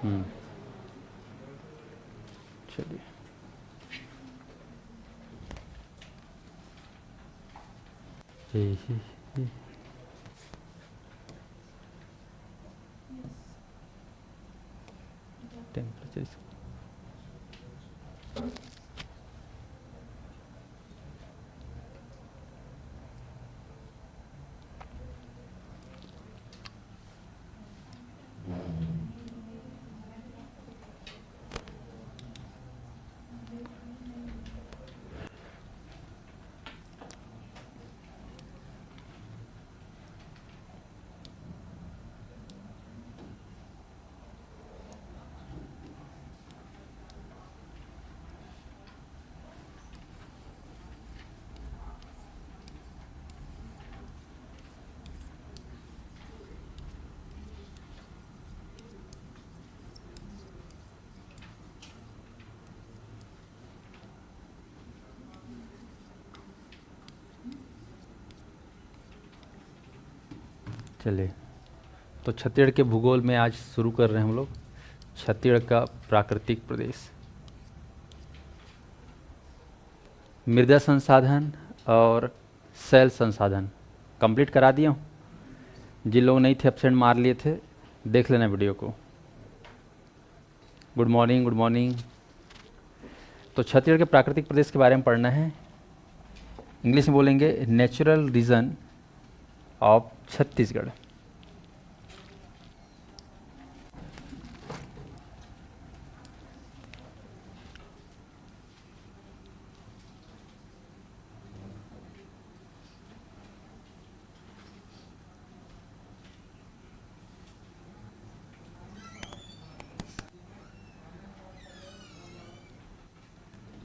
हम्म, चलिए। टेम्परेचर। चलिए, तो छत्तीसगढ़ के भूगोल में आज शुरू कर रहे हैं हम लोग छत्तीसगढ़ का प्राकृतिक प्रदेश। मृदा संसाधन और सेल संसाधन कंप्लीट करा दिया हूँ। जिन लोग नहीं थे एब्सेंट मार लिए थे, देख लेना वीडियो को। Good morning, good morning. तो छत्तीसगढ़ के प्राकृतिक प्रदेश के बारे में पढ़ना है। इंग्लिश में बोलेंगे natural region of Chhattisgarh.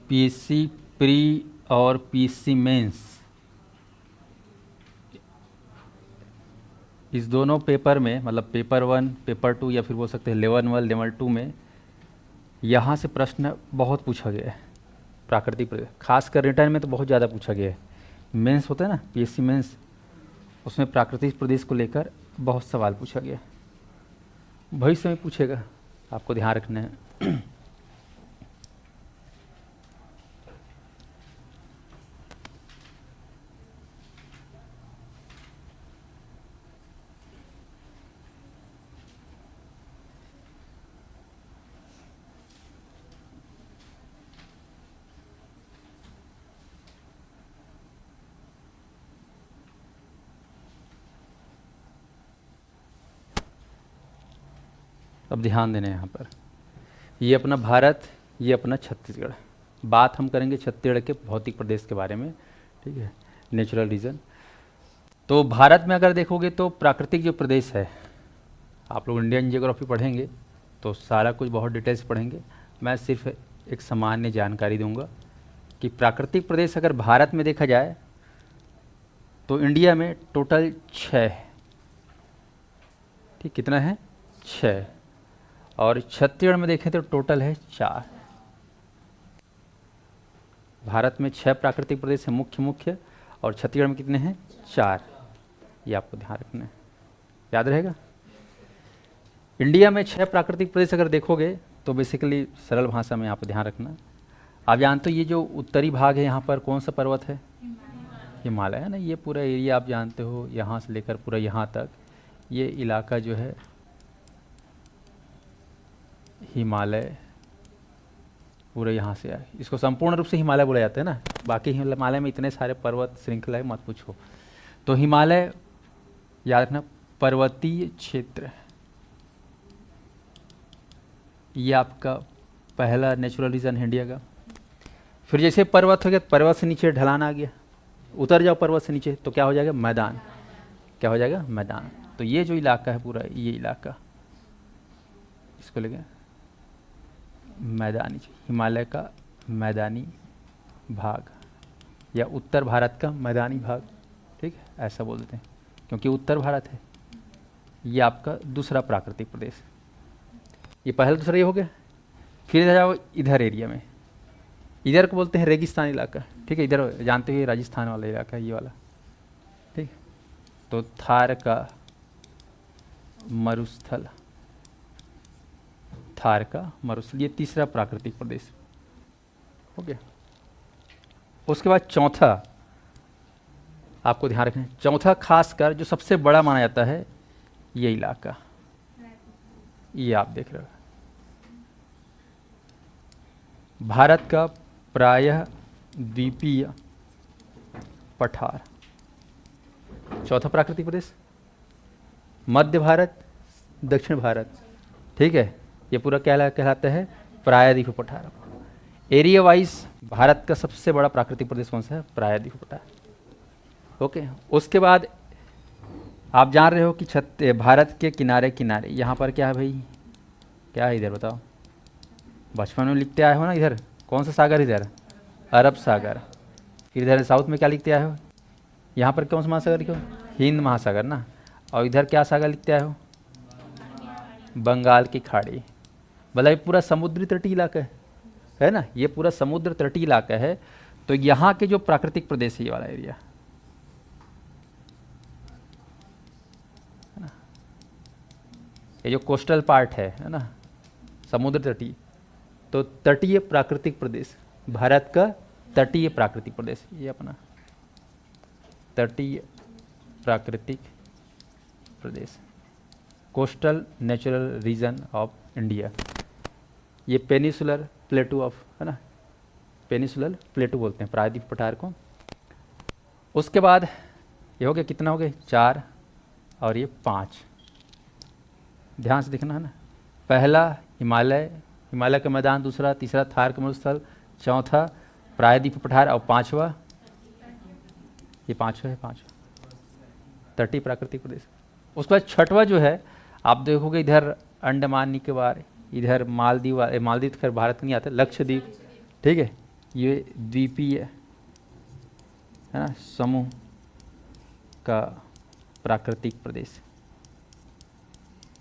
PSC pre और पीएससी मेंस, इस दोनों पेपर में, मतलब पेपर 1, पेपर 2 या फिर बोल सकते हैं लेवल 1, लेवल 2 में यहाँ से प्रश्न बहुत पूछा गया है प्राकृतिक प्रदेश। खासकर रिटर्न में तो बहुत ज़्यादा पूछा गया है। मेंस होता है ना, पीएससी मेंस, उसमें प्राकृतिक प्रदेश को लेकर बहुत सवाल पूछा गया है। भविष्य में पूछेगा, आपको ध्यान रखना है। अब ध्यान देना है यहाँ पर, ये अपना भारत, ये अपना छत्तीसगढ़। बात हम करेंगे छत्तीसगढ़ के भौतिक प्रदेश के बारे में, ठीक है, नेचुरल रीजन। तो भारत में अगर देखोगे तो प्राकृतिक जो प्रदेश है, आप लोग इंडियन जियोग्राफी पढ़ेंगे तो सारा कुछ बहुत डिटेल्स पढ़ेंगे। मैं सिर्फ एक सामान्य जानकारी दूंगा कि प्राकृतिक प्रदेश अगर भारत में देखा जाए तो इंडिया में टोटल 6 है। ठीक, कितना है? 6। और छत्तीसगढ़ में देखें तो टोटल है 4। भारत में 6 प्राकृतिक प्रदेश है मुख्य, और छत्तीसगढ़ में कितने हैं? 4। ये आपको ध्यान रखना है, याद रहेगा। इंडिया में 6 प्राकृतिक प्रदेश अगर देखोगे तो बेसिकली सरल भाषा में यहाँ पर ध्यान रखना। आप जानते हो ये जो उत्तरी भाग है, यहाँ पर कौन सा पर्वत है? हिमालय है ना। ये पूरा एरिया आप जानते हो, यहाँ से लेकर पूरा यहाँ तक ये इलाका जो है हिमालय, पूरे यहाँ से आए, इसको संपूर्ण रूप से हिमालय बोला जाता है ना। बाकी हिमालय में इतने सारे पर्वत श्रृंखला है, मत पूछो। तो हिमालय याद रखना, पर्वतीय क्षेत्र, ये आपका पहला नेचुरल रीजन है इंडिया का। फिर जैसे पर्वत हो गया, पर्वत से नीचे ढलान आ गया, उतर जाओ पर्वत से नीचे तो क्या हो जाएगा? मैदान। क्या हो जाएगा? मैदान। तो ये जो इलाका है पूरा, ये इलाका, इसको लेके मैदानी, हिमालय का मैदानी भाग या उत्तर भारत का मैदानी भाग, ठीक है, ऐसा बोल देते हैं क्योंकि उत्तर भारत है। ये आपका दूसरा प्राकृतिक प्रदेश, ये पहला दूसरा ये हो गया। फिर इधर जाओ, इधर एरिया में, इधर को बोलते हैं रेगिस्तान इलाका, ठीक है। इधर जानते हो राजस्थान वाला इलाका, ये वाला, ठीक। तो थार का मरुस्थल, थार का मरुस्थल, ये तीसरा प्राकृतिक प्रदेश। ओके, उसके बाद चौथा आपको ध्यान रखना है, चौथा खासकर जो सबसे बड़ा माना जाता है ये इलाका, ये आप देख रहे हो, भारत का प्रायः द्वीपीय पठार, चौथा प्राकृतिक प्रदेश। मध्य भारत, दक्षिण भारत, ठीक है, ये पूरा कहलाता है प्रायद्वीप पठार। एरिया वाइज भारत का सबसे बड़ा प्राकृतिक प्रदेश कौन सा है? प्रायद्वीप पठार। ओके, उसके बाद आप जान रहे हो कि भारत के किनारे किनारे यहाँ पर क्या है भाई, क्या है इधर बताओ, बचपन में लिखते आए हो ना, इधर कौन सा सागर, इधर अरब सागर। फिर इधर साउथ में क्या लिखते आए हो, यहाँ पर कौन सा महासागर लिखो, हिंद महासागर ना, और इधर क्या सागर लिखते आए हो, बंगाल की खाड़ी। भला ये पूरा समुद्री तटीय इलाका है ना, ये पूरा समुद्र तटीय इलाका है। तो यहाँ के जो प्राकृतिक प्रदेश है, ये वाला एरिया है ना, ये जो कोस्टल पार्ट है ना, समुद्र तटीय, तो तटीय प्राकृतिक प्रदेश, भारत का तटीय प्राकृतिक प्रदेश, ये अपना तटीय प्राकृतिक प्रदेश, coastal natural region of India. ये पेनिसुलर प्लेटू ऑफ, है ना, पेनिसुलर प्लेटू बोलते हैं प्रायद्वीप पठार को। उसके बाद ये हो गया, कितना हो गए, 4 और ये 5, ध्यान से देखना है ना, पहला हिमालय, हिमालय का मैदान, दूसरा तीसरा थार का मरुस्थल, चौथा प्रायद्वीप पठार, और पांचवा, ये पांचवा है, पांचवा तटीय प्राकृतिक प्रदेश। उसके बाद छठवा जो है, आप देखोगे इधर अंडमान निकोबार, इधर मालदीव, मालदीव तो खैर भारत नहीं आता, लक्षद्वीप, ठीक है, ये द्वीपीय है ना समूह का प्राकृतिक प्रदेश,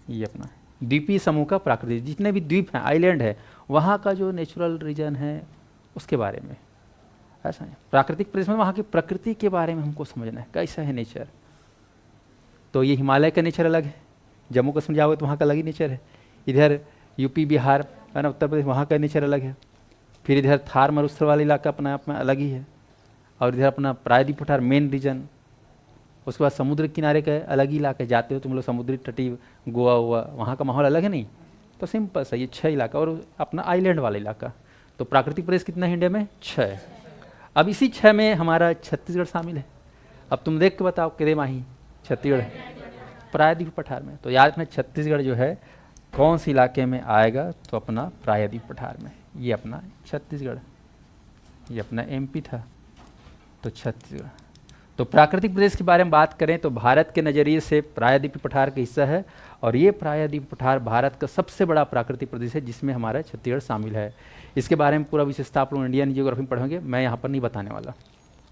ये अपना द्वीपीय समूह का प्राकृतिक, जितने भी द्वीप हैं, आइलैंड है, वहाँ का जो नेचुरल रीजन है उसके बारे में, ऐसा है प्राकृतिक प्रदेश में, वहाँ की प्रकृति के बारे में हमको समझना है, कैसा है नेचर। तो ये हिमालय का नेचर अलग है, जम्मू कश्मीर जाओगे तो वहाँ का अलग ही नेचर है, इधर यूपी बिहार है ना, उत्तर प्रदेश, वहाँ का नेचर अलग है। फिर इधर थार मरुस्थल वाला इलाका अपना आप में अलग ही है, और इधर अपना प्रायद्वीप पठार मेन रीजन। उसके बाद समुद्र किनारे का अलग ही इलाका है, जाते हो तुम लोग समुद्री तटीय गोवा हुआ, वहाँ का माहौल अलग है नहीं। तो सिंपल सा ये 6 इलाका, और अपना आइलैंड वाला इलाका। तो प्राकृतिक प्रदेश कितना है इंडिया में? 6। अब इसी 6 में हमारा छत्तीसगढ़ शामिल है। अब तुम देख के बताओ, किधे माही छत्तीसगढ़ प्रायद्वीप पठार में। तो याद रखना, छत्तीसगढ़ जो है कौन से इलाके में आएगा, तो अपना प्रायद्वीप पठार में। ये अपना छत्तीसगढ़, ये अपना एमपी था, तो छत्तीसगढ़। तो प्राकृतिक प्रदेश के बारे में बात करें तो भारत के नज़रिए से प्रायद्वीप पठार का हिस्सा है, और ये प्रायद्वीप पठार भारत का सबसे बड़ा प्राकृतिक प्रदेश है, जिसमें हमारा छत्तीसगढ़ शामिल है। इसके बारे में पूरा विशेषता आप लोग इंडियन जियोग्राफी में पढ़ेंगे, मैं यहाँ पर नहीं बताने वाला।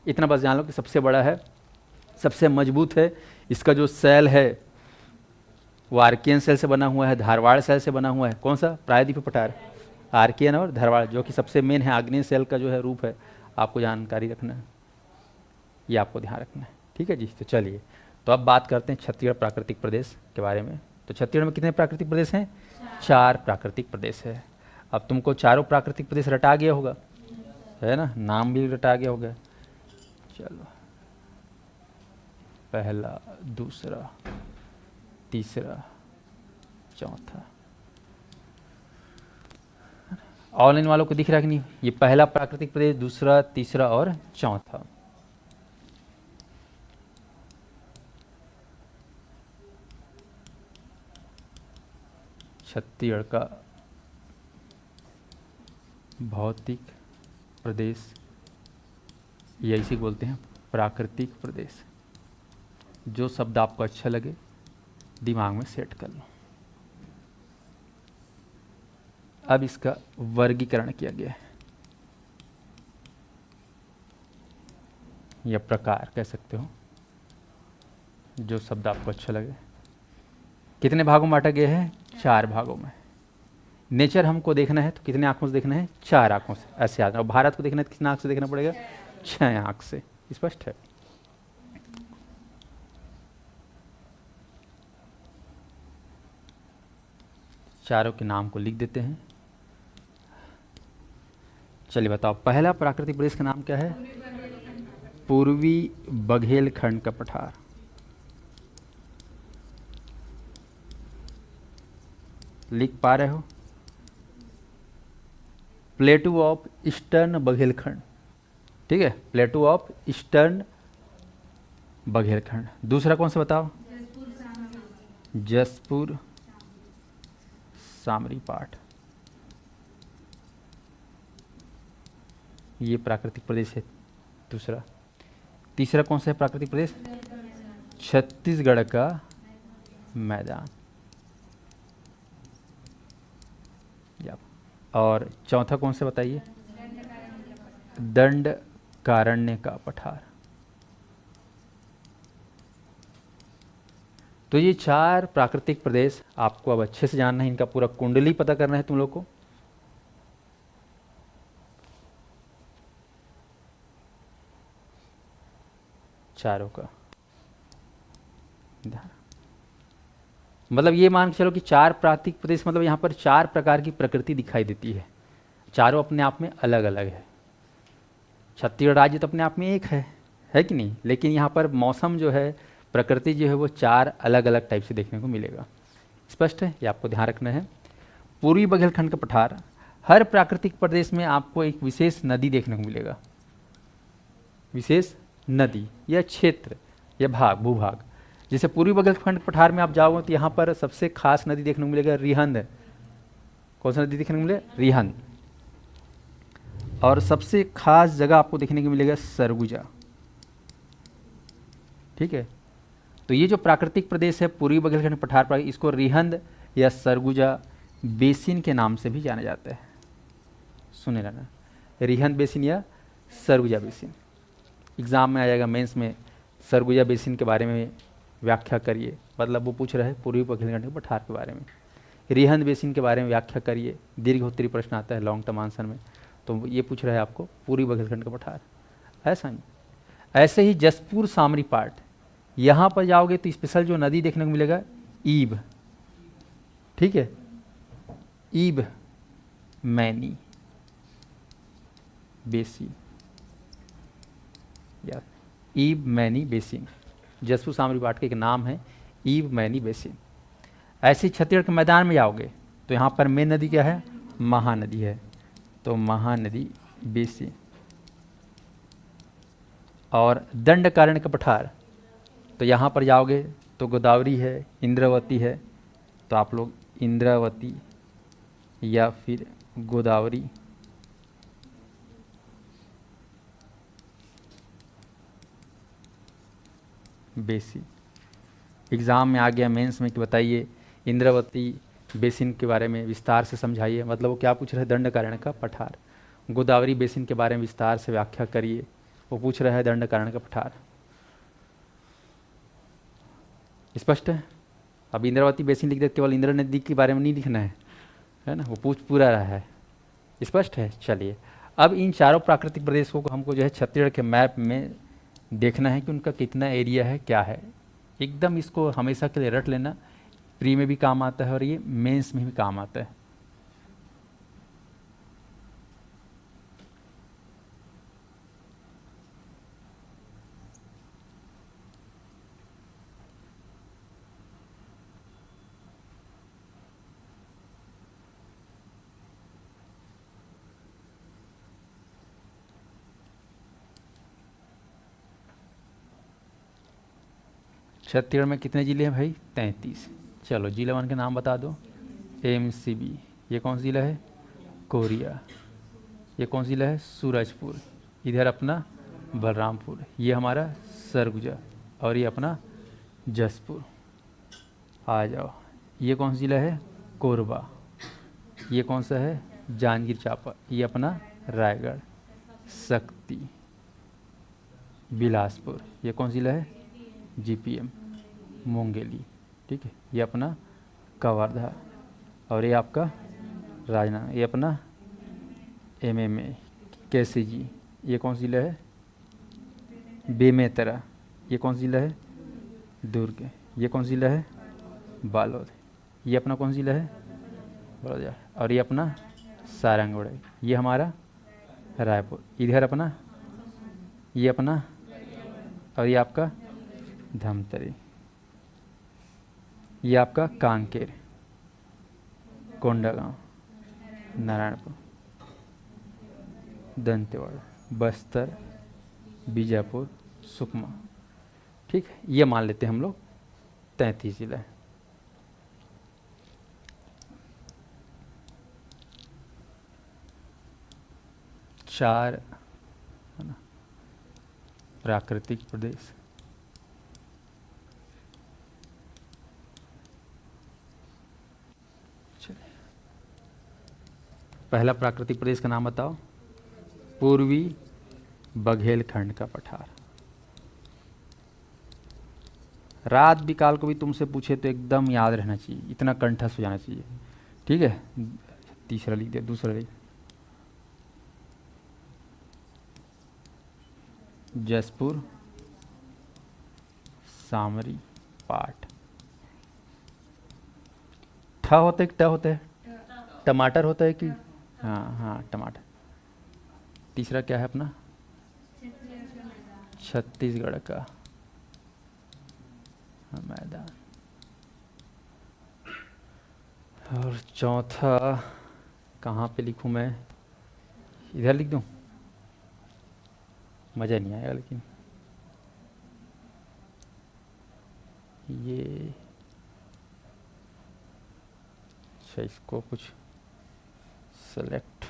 इतना बस जान लो कि सबसे बड़ा है, सबसे मजबूत है, इसका जो सेल है वो आर्कियन सेल से बना हुआ है, धारवाड़ सेल से बना हुआ है। कौन सा? प्रायद्वीप पठार, आर्कियन और धारवाड़, जो कि सबसे मेन है, आग्नेय सेल का जो है रूप है, आपको जानकारी रखना है, ये आपको ध्यान रखना है, ठीक है जी। तो चलिए, तो अब बात करते हैं छत्तीसगढ़ प्राकृतिक प्रदेश के बारे में। तो छत्तीसगढ़ में कितने प्राकृतिक प्रदेश हैं? 4 प्राकृतिक प्रदेश है। अब तुमको चारों प्राकृतिक प्रदेश रटा गया होगा, है ना, नाम भी रटा गया होगा। चलो, पहला, दूसरा, तीसरा, चौथा। ऑनलाइन वालों को दिख रहा है कि नहीं? ये पहला प्राकृतिक प्रदेश, दूसरा, तीसरा और चौथा। छत्तीसगढ़ का भौतिक प्रदेश, ये इसी को बोलते हैं प्राकृतिक प्रदेश। जो शब्द आपको अच्छा लगे दिमाग में सेट कर लो। अब इसका वर्गीकरण किया गया है, या प्रकार कह सकते हो, जो शब्द आपको अच्छा लगे। कितने भागों में बांटा गया है? 4 भागों में। नेचर हमको देखना है तो कितने आंखों से देखना है? 4 आंखों से, ऐसे याद। और भारत को देखना है तो कितने आंख से देखना पड़ेगा? 6 आंख से। स्पष्ट है? चारों के नाम को लिख देते हैं। चलिए बताओ, पहला प्राकृतिक प्रदेश का नाम क्या है? पूर्वी बघेलखंड का पठार। लिख पा रहे हो? प्लेटू ऑफ ईस्टर्न बघेलखंड, ठीक है, प्लेटू ऑफ ईस्टर्न बघेलखंड। दूसरा कौन सा बताओ? जसपुर सामरी पाठ। ये प्राकृतिक प्रदेश है दूसरा। तीसरा कौन सा है प्राकृतिक प्रदेश? छत्तीसगढ़ का मैदान। और चौथा कौन सा बताइए? दंडकारण्य का पठार। तो ये 4 प्राकृतिक प्रदेश आपको अब अच्छे से जानना है, इनका पूरा कुंडली पता करना है तुम लोग को। चारों का मतलब ये मान के चलो कि 4 प्राकृतिक प्रदेश, मतलब यहाँ पर 4 प्रकार की प्रकृति दिखाई देती है। चारों अपने आप में अलग अलग है। छत्तीसगढ़ राज्य तो अपने आप में एक है कि नहीं? लेकिन यहाँ पर मौसम जो है, प्रकृति जो है, वो 4 अलग अलग टाइप से देखने को मिलेगा। स्पष्ट है? ये आपको ध्यान रखना है। पूर्वी बघेलखंड का पठार, हर प्राकृतिक प्रदेश में आपको एक विशेष नदी देखने को मिलेगा। विशेष नदी या क्षेत्र या भाग, भूभाग। जैसे पूर्वी बघेलखंड पठार में आप जाओगे तो यहाँ पर सबसे खास नदी देखने को मिलेगा रिहंद। कौन सा नदी देखने को मिलेगा? रिहंद। और सबसे खास जगह आपको देखने को मिलेगा सरगुजा, ठीक है। तो ये जो प्राकृतिक प्रदेश है पूर्वी बघेलखंड पठार पर, इसको रिहंद या सरगुजा बेसिन के नाम से भी जाना जाता है। सुने रहना, रिहंद बेसिन या सरगुजा बेसिन। एग्जाम में आ जाएगा, मेंस में। सरगुजा बेसिन के बारे में व्याख्या करिए, मतलब वो पूछ रहे हैं पूर्वी बघेलखंड के पठार के बारे में। रिहंद बेसिन के बारे में व्याख्या करिए, दीर्घोत्तरी प्रश्न आता है लॉन्ग टर्म आंसर में। तो ये पूछ रहा है आपको पूर्वी बघेलखंड का पठार। ऐसा नहीं। ऐसे ही जसपुर सामरी पाठ, यहाँ पर जाओगे तो स्पेशल जो नदी देखने को मिलेगा ईब, ठीक है, ईब मैनी बेसिन या ईब मैनी बेसिन। जसपुर सामरी पाठ का एक नाम है ईब मैनी बेसिन। ऐसे छत्तीसगढ़ के मैदान में जाओगे तो यहाँ पर मेन नदी क्या है? महानदी है, तो महानदी बेसिन। और दंडकारण्य का पठार, तो यहाँ पर जाओगे तो गोदावरी है, इंद्रावती है, तो आप लोग इंद्रावती या फिर गोदावरी बेसिन। एग्ज़ाम में आ गया मेंस में कि बताइए इंद्रावती बेसिन के बारे में विस्तार से समझाइए, मतलब वो क्या पूछ रहे हैं? दंडकारण्य का पठार। गोदावरी बेसिन के बारे में विस्तार से व्याख्या करिए, वो पूछ रहा है दंडकारण्य का पठार। स्पष्ट है? अब इंद्रावती बेसिन लिख दे, केवल इंद्रा नदी के बारे में नहीं लिखना है ना, वो पूछ पूरा रहा है। स्पष्ट है? चलिए, अब इन चारों प्राकृतिक प्रदेशों को हमको जो है छत्तीसगढ़ के मैप में देखना है कि उनका कितना एरिया है, क्या है। एकदम इसको हमेशा के लिए रट लेना, प्री में भी काम आता है और ये मेंस में भी काम आता है। छत्तीसगढ़ में कितने ज़िले हैं भाई? 33। चलो जिला वन के नाम बता दो। एमसीबी, ये कौन सा ज़िला है? कोरिया। ये कौन सा ज़िला है? सूरजपुर। इधर अपना बलरामपुर, ये हमारा सरगुजा, और ये अपना जसपुर। आ जाओ, ये कौन सा ज़िला है? कोरबा। ये कौन सा है? जांजगीर चांपा। ये अपना रायगढ़। शक्ति, बिलासपुर। ये कौन सा ज़िला है? जीपीएम, मुंगेली, ठीक है। ये अपना कवर्धा, और ये आपका राजनांदगांव, ये अपना एमएमए, केसीजी। ये कौन सा ज़िला है? बेमेतरा। ये कौन सा ज़िला है? दुर्ग। ये कौन सा ज़िला है? बालोद। ये अपना कौन सा ज़िला है? बोला जाए। और ये अपना सारंगगढ़, ये हमारा रायपुर, इधर अपना ये अपना, और ये आपका धमतरी, ये आपका कांकेर, कोंडागांव, नारायणपुर, दंतेवाड़ा, बस्तर, बीजापुर, सुकमा। ठीक है, ये मान लेते हैं हम लोग 33 जिला है। चार है ना प्राकृतिक प्रदेश। चलिए, पहला प्राकृतिक प्रदेश का नाम बताओ। पूर्वी बघेलखंड का पठार। रात बिकाल को भी तुमसे पूछे तो एकदम याद रहना चाहिए, इतना कंठस्थ हो जाना चाहिए। ठीक है, तीसरा लिख दिया, दूसरा लिख। जसपुर, सामरी, पाट। ठ होता है कि ट होता है? टमाटर होता है कि? हाँ हाँ, टमाटर। तीसरा क्या है अपना? छत्तीसगढ़ का मैदान। और चौथा कहाँ पे लिखूं मैं? इधर लिख दूं? मज़ा नहीं आएगा लेकिन। ये अच्छा, इसको कुछ सेलेक्ट,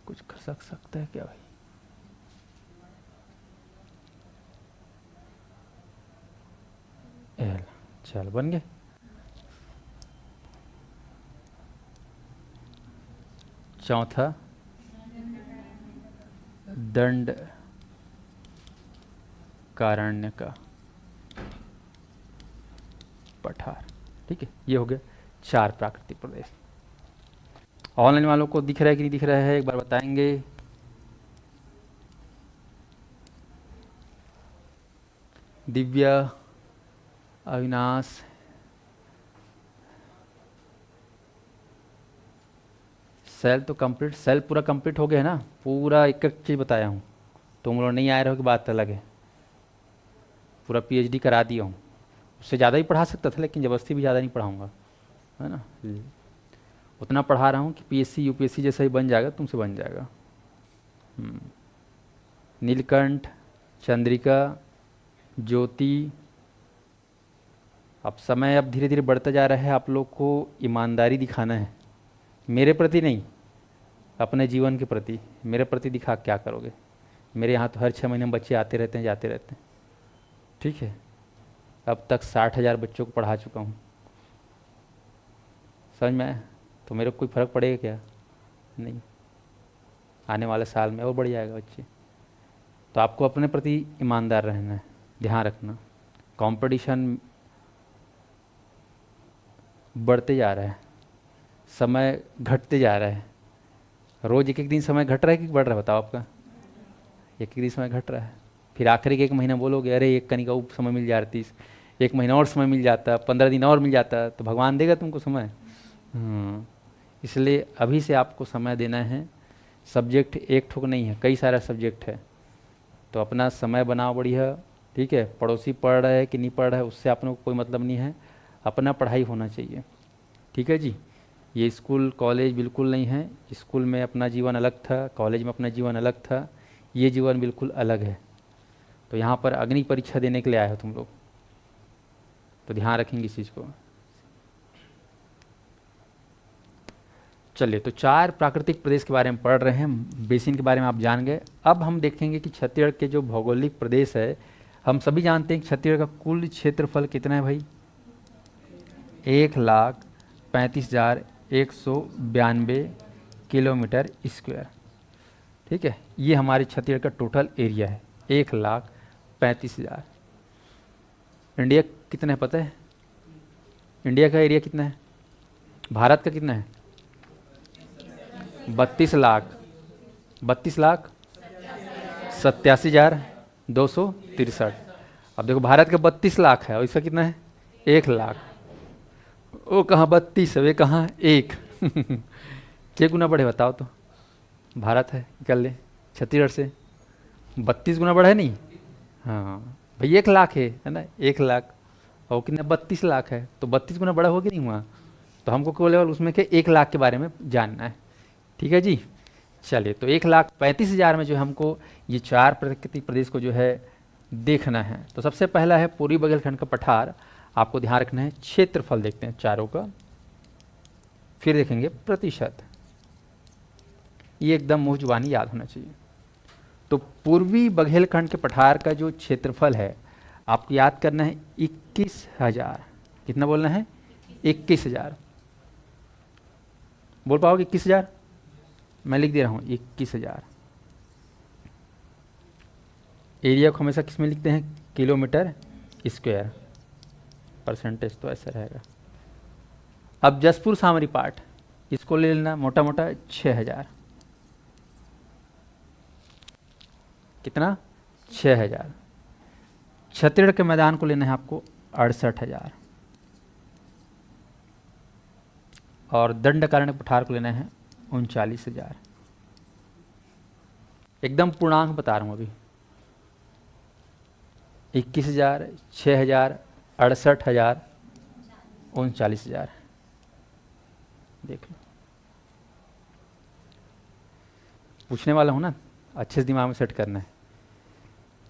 कुछ कर सकता है क्या भाई? एल, चल बन गए। चौथा दंड कारण्य का पठार। ठीक है, ये हो गया 4 प्राकृतिक प्रदेश। ऑनलाइन वालों को दिख रहा है कि नहीं दिख रहा है, एक बार बताएंगे। दिव्या, अविनाश, सेल तो कंप्लीट, सेल पूरा कंप्लीट हो गया है ना? पूरा एक एक चीज़ बताया हूँ। तुम लोग नहीं आए रहो कि बात अलग है। पूरा पीएचडी करा दिया हूँ। उससे ज़्यादा ही पढ़ा सकता था, लेकिन ज़बरदस्ती भी ज़्यादा नहीं पढ़ाऊँगा, है ना। उतना पढ़ा रहा हूँ कि पीएससी यूपीएससी जैसा ही बन जाएगा, तुमसे बन जाएगा। नीलकंठ, चंद्रिका, ज्योति। अब समय अब धीरे धीरे बढ़ता जा रहा है, आप लोग को ईमानदारी दिखाना है, मेरे प्रति नहीं, अपने जीवन के प्रति। मेरे प्रति दिखा क्या करोगे? मेरे यहाँ तो हर 6 महीने में बच्चे आते रहते हैं, जाते रहते हैं। ठीक है, अब तक 60,000 बच्चों को पढ़ा चुका हूँ। समझ में आया? तो मेरे को कोई फ़र्क पड़ेगा क्या? नहीं। आने वाले साल में और बढ़ जाएगा बच्चे। तो आपको अपने प्रति ईमानदार रहना है, ध्यान रखना। कंपटीशन बढ़ते जा रहा है, समय घटते जा रहा है। रोज़ एक एक दिन समय घट रहा है कि बढ़ रहा है? बताओ आपका। एक एक दिन समय घट रहा है। फिर आखिरी के 1 महीना बोलोगे अरे एक कनिका और समय मिल जाती, 1 महीना और समय मिल जाता, 15 दिन और मिल जाता, तो भगवान देगा तुमको समय? इसलिए अभी से आपको समय देना है। सब्जेक्ट एक ठोक नहीं है, कई सारा सब्जेक्ट है, तो अपना समय बनाओ बढ़िया। ठीक है, पड़ोसी पढ़ रहा है कि नहीं पढ़ रहा है उससे अपने को कोई मतलब नहीं है, अपना पढ़ाई होना चाहिए। ठीक है जी। ये स्कूल कॉलेज बिल्कुल नहीं है। स्कूल में अपना जीवन अलग था, कॉलेज में अपना जीवन अलग था, ये जीवन बिल्कुल अलग है। तो यहाँ पर अग्नि परीक्षा देने के लिए आए हो तुम लोग, तो ध्यान रखेंगे इस चीज़ को। चलिए, तो 4 प्राकृतिक प्रदेश के बारे में पढ़ रहे हैं, बेसिन के बारे में आप जान गए। अब हम देखेंगे कि छत्तीसगढ़ के जो भौगोलिक प्रदेश है, हम सभी जानते हैं कि छत्तीसगढ़ का कुल क्षेत्रफल कितना है भाई? 1,35,192 किलोमीटर स्क्वायर। ठीक है, ये हमारे छत्तीसगढ़ का टोटल एरिया है, 1,35,000। इंडिया कितना है पता है? इंडिया का एरिया कितना है? भारत का कितना है? 32,87,263। अब देखो, भारत का 32 लाख है और इसका कितना है? 1 लाख। वो कहाँ 32 है, वे कहाँ 1। क्या गुना बढ़े बताओ तो। भारत है, निकल ले छत्तीसगढ़ से 32 गुना बढ़ा है नहीं। हाँ भाई 1 लाख है ना, 1 लाख और कितना 32 लाख है, तो 32 गुना बड़ा हो कि नहीं हुआ। तो हमको केवल उसमें के 1 लाख के बारे में जानना है। ठीक है जी। चलिए, तो 1,35,000 में जो हमको ये 4 प्राकृतिक प्रदेश को जो है देखना है। तो सबसे पहला है पूर्वी बघेलखंड का पठार, आपको ध्यान रखना है। क्षेत्रफल देखते हैं चारों का, फिर देखेंगे प्रतिशत। ये एकदम मुँह जुबानी याद होना चाहिए। तो पूर्वी बघेलखंड के पठार का जो क्षेत्रफल है आपको याद करना है 21,000। कितना बोलना है? 21,000। बोल पाओगे 21,000? मैं लिख दे रहा हूँ 21,000। एरिया को हमेशा किस में लिखते हैं? Kilometre square. परसेंटेज तो ऐसा रहेगा। अब जसपुर सामरी पाठ, इसको ले लेना मोटा मोटा 6,000। कितना? 6,000। छत्तीसगढ़ के मैदान को लेना है आपको 68,000। और दंडकारण्य पठार को लेना है 39,000। एकदम पूर्णांक बता रहा हूँ अभी। 21,000, 6,000, 68,000, 39,000। देख लो, पूछने वाला हूँ ना, अच्छे से दिमाग में सेट करना है।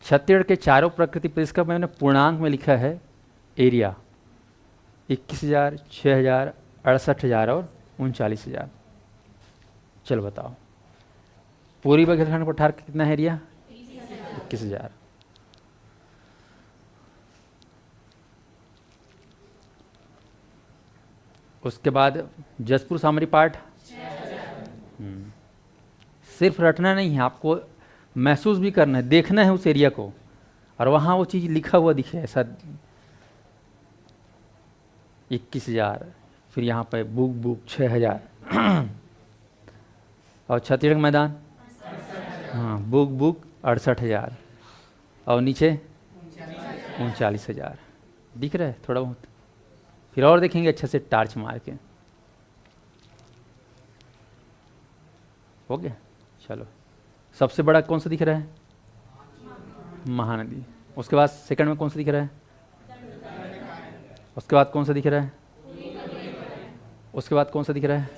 छत्तीसगढ़ के चारों प्राकृतिक प्रदेश का मैंने पूर्णांक में लिखा है एरिया 21,000, 6,000, 68,000 और 39,000। चलो बताओ, पूर्वी बघेलखंड पठार का कितना है एरिया? 21,000। उसके बाद जसपुर सामरी पाठ, सिर्फ रटना नहीं है, आपको महसूस भी करना है, देखना है उस एरिया को, और वहाँ वो चीज़ लिखा हुआ दिखे ऐसा। 21,000, फिर यहाँ पे बुक बुक 6,000। और छत्तीसगढ़ मैदान, हाँ बुक बुक 68,000 और नीचे 39,000। दिख रहा है थोड़ा बहुत। फिर और देखेंगे अच्छे से टार्च मार के। हो गया। चलो, सबसे बड़ा कौन सा दिख रहा है? महानदी। उसके बाद सेकंड में कौन सा दिख रहा है? उसके बाद कौन सा दिख रहा है? उसके बाद कौन सा दिख रहा है?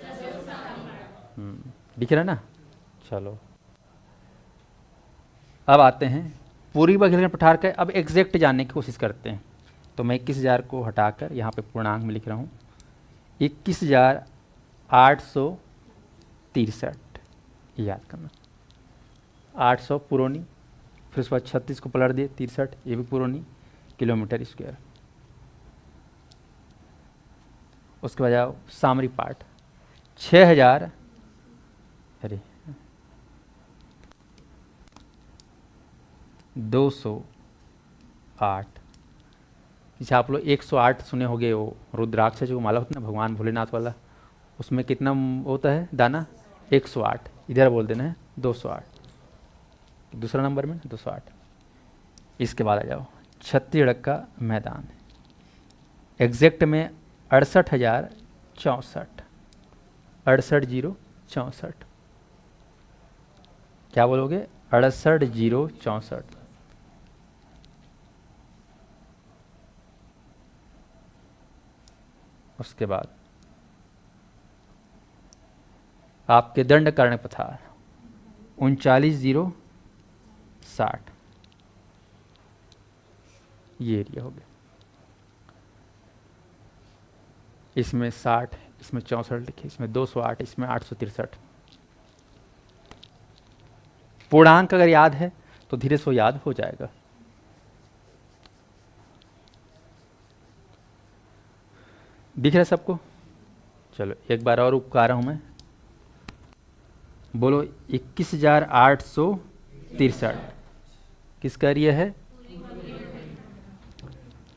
दिख रहा है ना। चलो, अब आते हैं पूर्वी बघेलखंड पठार का। अब एग्जैक्ट जानने की कोशिश करते हैं। तो मैं 21,000 को हटाकर यहाँ पे पूर्णांक में लिख रहा हूँ 21,863। याद करना, 800 पुरोनी, फिर उसके बाद 36 को पलट दिए 63, ये भी पुरोनी किलोमीटर स्क्वायर। उसके बाद आओ सामरी पाठ 6,000, अरे 208। जैसे आप लोग 108 सुने होंगे, वो रुद्राक्ष जो माला होता है ना भगवान भोलेनाथ वाला, उसमें कितना होता है दाना? 108। इधर बोल देना है 208, दूसरा नंबर में 208। इसके बाद आ जाओ छत्तीसगढ़ का मैदान, एग्जैक्ट में 68,064। 68,064। क्या बोलोगे? 68,064। उसके बाद आपके दंडकारण्य पठार 39,060। ये एरिया हो गया। इसमें 60, इसमें 64 लिखे, इसमें 208, इसमें 863। पूर्णांक अगर याद है तो धीरे से याद हो जाएगा। दिख रहा है सबको? चलो एक बार और उपका रहा हूं मैं, बोलो 21,863 किसका एरिया है?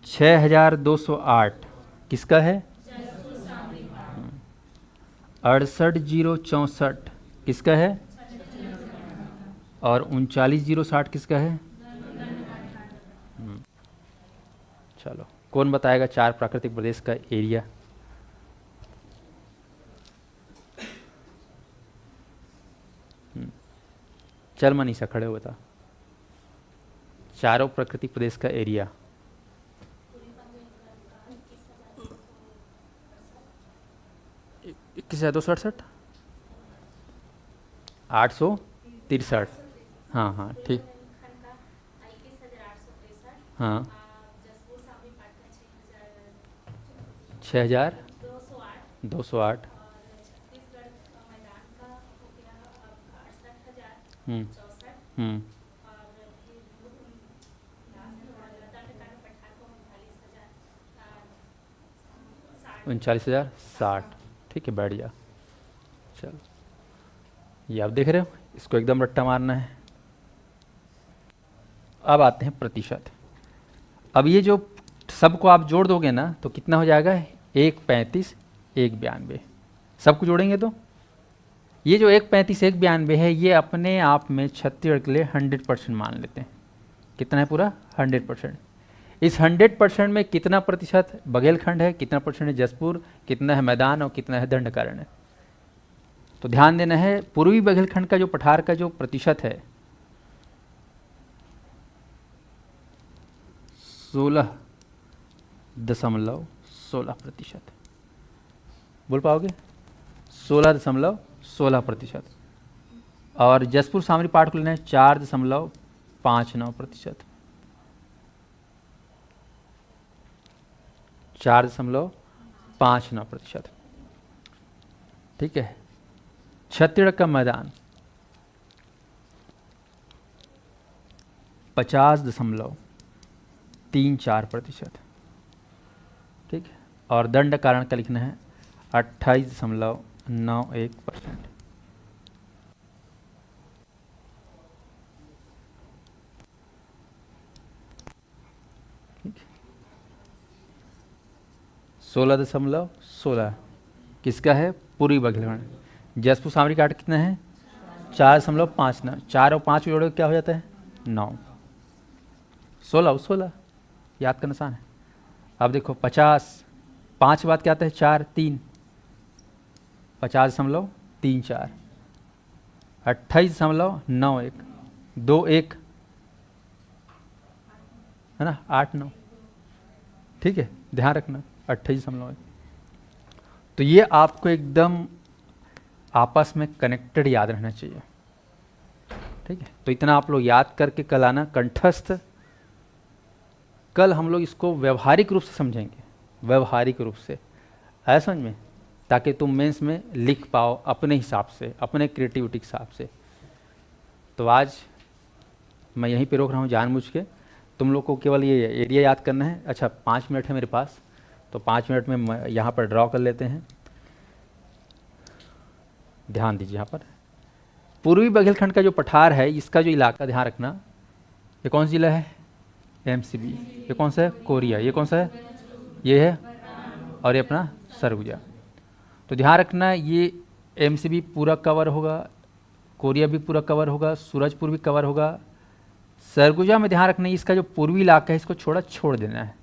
6,208 किसका है? 68,064 किसका है? और 39,060 किसका है? चलो कौन बताएगा 4 प्राकृतिक प्रदेश का एरिया? चल मनीषा खड़े हो बता। चारों प्राकृतिक प्रदेश का एरिया। इक्कीस है 268 863। हाँ हाँ ठीक। हाँ 6208। हम्म हम्म 39,060। ठीक है बैठ जा। चलो ये आप देख रहे हो, इसको एकदम रट्टा मारना है। अब आते हैं प्रतिशत। अब ये जो सबको आप जोड़ दोगे ना तो कितना हो जाएगा? 135 192। सबको जोड़ेंगे तो ये जो 135 192 है ये अपने आप में छत्तीसगढ़ के लिए 100% मान लेते हैं। कितना है पूरा? 100%। इस 100% में कितना प्रतिशत बघेलखंड है, कितना परसेंट है जसपुर, कितना है मैदान और कितना है दंडकारण्य? तो ध्यान देना है पूर्वी बघेलखंड का जो पठार का जो प्रतिशत है 16.16%। बोल पाओगे? 16.16%। और जसपुर सामरी पाठ को लेना है 4.59%। 4.59%। ठीक है। छत्तीसगढ़ का मैदान 50.34%। ठीक है। और दंड कारण का लिखना है 28.91%। 16.16 किसका है? पूर्वी बघेलखंड। जसपुर सामरी काट कितना है? 4.59। 4 और 5 जोड़ो क्या हो जाता है? 9। 16 याद का निशान है। अब देखो 50 5 के बाद क्या आता है? 4 3 50.34। 28.91 2 1 है ना 8 9। ठीक है ध्यान रखना 28.1। तो ये आपको एकदम आपस में कनेक्टेड याद रहना चाहिए। ठीक है तो इतना आप लोग याद करके कल आना कंठस्थ। कल हम लोग इसको व्यवहारिक रूप से समझेंगे, व्यवहारिक रूप से है समझ में, ताकि तुम मेंस में लिख पाओ अपने हिसाब से, अपने क्रिएटिविटी के हिसाब से। तो आज मैं यहीं पे रोक रहा हूँ जानबूझ के। तुम लोग को केवल ये एरिया याद करना है। अच्छा 5 मिनट है मेरे पास, तो 5 मिनट में यहाँ पर ड्रॉ कर लेते हैं। ध्यान दीजिए यहाँ पर पूर्वी बघेलखंड का जो पठार है इसका जो इलाका ध्यान रखना। ये कौन सा जिला है? एमसीबी। ये कौन सा है? कोरिया। ये कौन सा है? ये है। और ये अपना सरगुजा। तो ध्यान रखना ये एमसीबी पूरा कवर होगा, कोरिया भी पूरा कवर होगा, सूरजपुर भी कवर होगा। सरगुजा में ध्यान रखना इसका जो पूर्वी इलाका है इसको छोड़ देना है।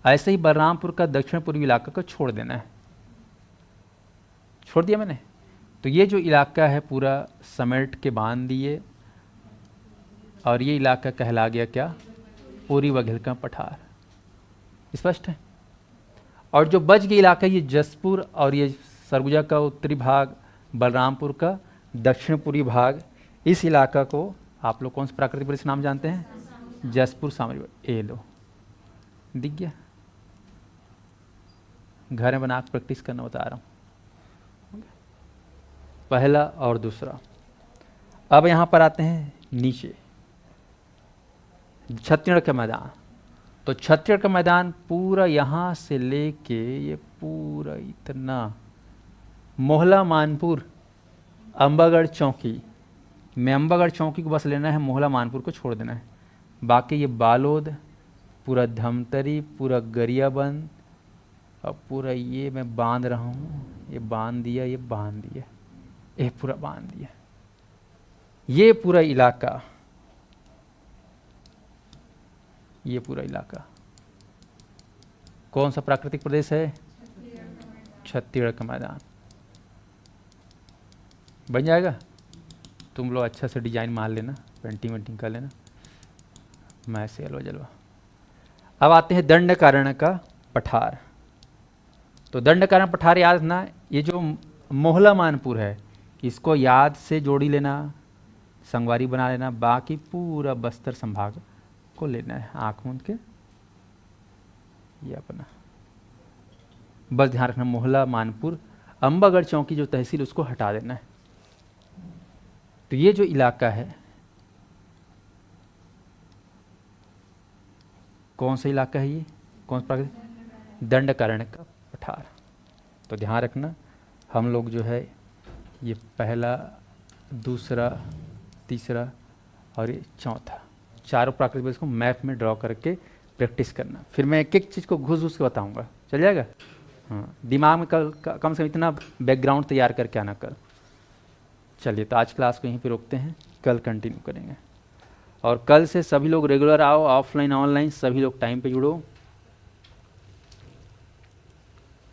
ऐसे ही बलरामपुर का दक्षिण पूर्वी इलाका को छोड़ देना है। छोड़ दिया मैंने। तो ये जो इलाका है पूरा समेट के बांध दिए और ये इलाका कहला गया क्या? पूर्वी बघेलखंड पठार। स्पष्ट है। और जो बच गया इलाका ये जसपुर और ये सरगुजा का उत्तरी भाग, बलरामपुर का दक्षिण पूर्वी भाग, इस इलाका को आप लोग कौन सा प्राकृतिक प्रदेश नाम जानते हैं? जसपुर सामरी। ए लो दिख गया। घर में बना प्रैक्टिस करना बता रहा हूँ। पहला और दूसरा। अब यहाँ पर आते हैं नीचे छत्तीसगढ़ का मैदान। तो छत्तीसगढ़ का मैदान पूरा यहाँ से लेके ये पूरा इतना मोहला मानपुर अंबागढ़ चौकी में, अंबागढ़ चौकी को बस लेना है, मोहला मानपुर को छोड़ देना है। बाकी ये बालोद, पूरा धमतरी, पूरा गरियाबंद और पूरा ये मैं बांध रहा हूँ, ये बांध दिया, ये बांध दिया, ये पूरा बांध दिया। ये पूरा इलाका, ये पूरा इलाका कौन सा प्राकृतिक प्रदेश है? छत्तीसगढ़ का मैदान। बन जाएगा। तुम लोग अच्छा से डिजाइन मार लेना, पेंटिंग वेंटिंग कर लेना, मैं से हलवा जलवा। अब आते हैं दंडकारण्य का पठार। तो दंडकारण्य पठार याद रखना, ये जो मोहला मानपुर है इसको याद से जोड़ी लेना, संगवारी बना लेना, बाकी पूरा बस्तर संभाग को लेना है आंख मूंद के, ये अपना बस ध्यान रखना। मोहला मानपुर अंबागढ़ चौकी जो तहसील उसको हटा देना है। तो ये जो इलाका है कौन सा इलाका है, ये कौन सा प्राकृतिक? दंडकारण्य का पठार। तो ध्यान रखना हम लोग जो है ये पहला, दूसरा, तीसरा और ये चौथा, चारों प्राकृतिक प्रदेश को मैप में ड्रॉ करके प्रैक्टिस करना। फिर मैं एक एक चीज़ को घुस घुस के बताऊंगा, चल जाएगा? हाँ, दिमाग में कल कम से कम इतना बैकग्राउंड तैयार करके आना कल। चलिए, तो आज क्लास को यहीं पे रोकते हैं, कल कंटिन्यू करेंगे। और कल से सभी लोग रेगुलर आओ, ऑफलाइन ऑनलाइन सभी लोग टाइम पे जुड़ो।